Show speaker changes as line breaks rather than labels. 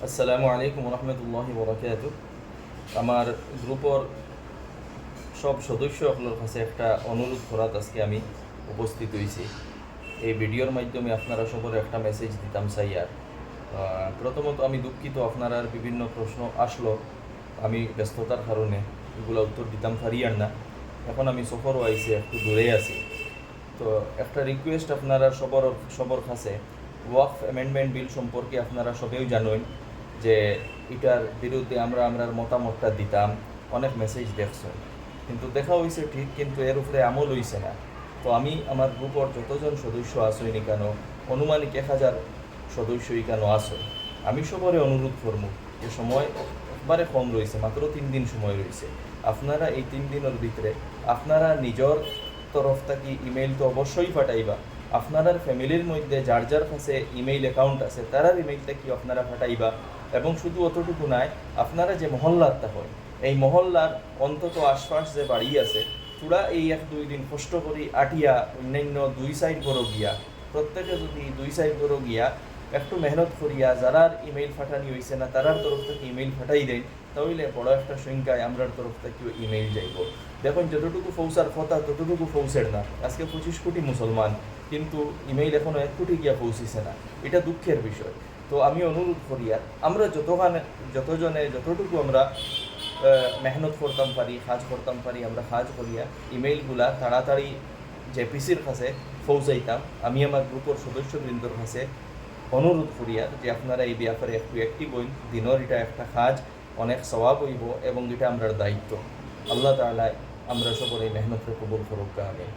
আসসালামু আলাইকুম রহমতুল্লাহি বরকাতুহ। আমার গ্রুপর সব সদস্যসকলের কাছে একটা অনুরোধ করাত আজকে আমি উপস্থিত হয়েছি। এই ভিডিওর মাধ্যমে আপনারা সবার একটা মেসেজ দিতাম চাই। আর প্রথমত আমি দুঃখিত, আপনার বিভিন্ন প্রশ্ন আসলো, আমি ব্যস্ততার কারণে এগুলো উত্তর দিতাম পারি আর না। এখন আমি সফরও আইছি, একটু দূরে আছি। তো একটা রিকোয়েস্ট আপনারা সবার কাছে, ওয়াকফ অ্যামেন্ডমেন্ট বিল সম্পর্কে আপনারা সবেই জানেন যে এটার বিরুদ্ধে আমরার মতামতটা দিতাম, অনেক মেসেজ দেখছেন, কিন্তু দেখা হয়েছে ঠিক, কিন্তু এর উপরে আমল হয়েছে না। তো আমি আমার গ্রুপের যতজন সদস্য আসইনি কেন, অনুমানিক 1000 সদস্যই কেন আসো, আমি সবারে অনুরোধ করব যে সময় একবারে কম রয়েছে, মাত্র 3 দিন সময় রয়েছে। আপনারা এই 3 দিনের ভিতরে আপনারা নিজের তরফ থেকে ইমেইল তো অবশ্যই পাঠাইবা। আপনার ফ্যামিলির মধ্যে যার যার কাছে ইমেইল অ্যাকাউন্ট আছে তারার ইমেইলটা কি আপনারা পাঠাইবা। এবং শুধু অতটুকু নয়, আপনারা যে মহল্লারটা হয়, এই মহল্লার অন্তত আশপাশ যে বাড়ি আছে, পুরা এই 1-2 দিন কষ্ট করি আটিয়া অন্যান্য 2 সাইড করো গিয়া, প্রত্যেকে যদি 2 সাইড করো গিয়া একটু মেহনত করিয়া যারার ইমেইল পাঠানি হয়েছে না তারার তরফ থেকে ইমেইল পাঠাই দেয়, তাহলে বড় একটা সংখ্যায় আমরার তরফ থেকেও ইমেইল যাইব। দেখুন, যতটুকু পৌঁছার কথা ততটুকু পৌঁছের না। আজকে 25 কোটি মুসলমান, কিন্তু ইমেইল এখনও 1 কোটি গিয়া পৌঁছিছে না। এটা দুঃখের বিষয়। তো আমি অনুরোধ করি, আর আমরা যতজনে যতটুকু আমরা মেহনত করতাম পারি, কাজ করতাম পারি, আমরা কাজ করিয়া ইমেইলগুলা তাড়াতাড়ি জেপিসির কাছে পৌঁছাইতাম। আমি আমার গ্রুপের সদস্যবৃন্দর কাছে অনুরোধ করিয়া যে আপনারা এই ব্যাপারে একটু অ্যাক্টিভ হইন। দিনের এটা একটা কাজ, অনেক সওয়াব হইব এবং এটা আমরার দায়িত্ব। আল্লাহ তাআলা আমরা সকলে মেহনতকে কবুল করুক। আমিন।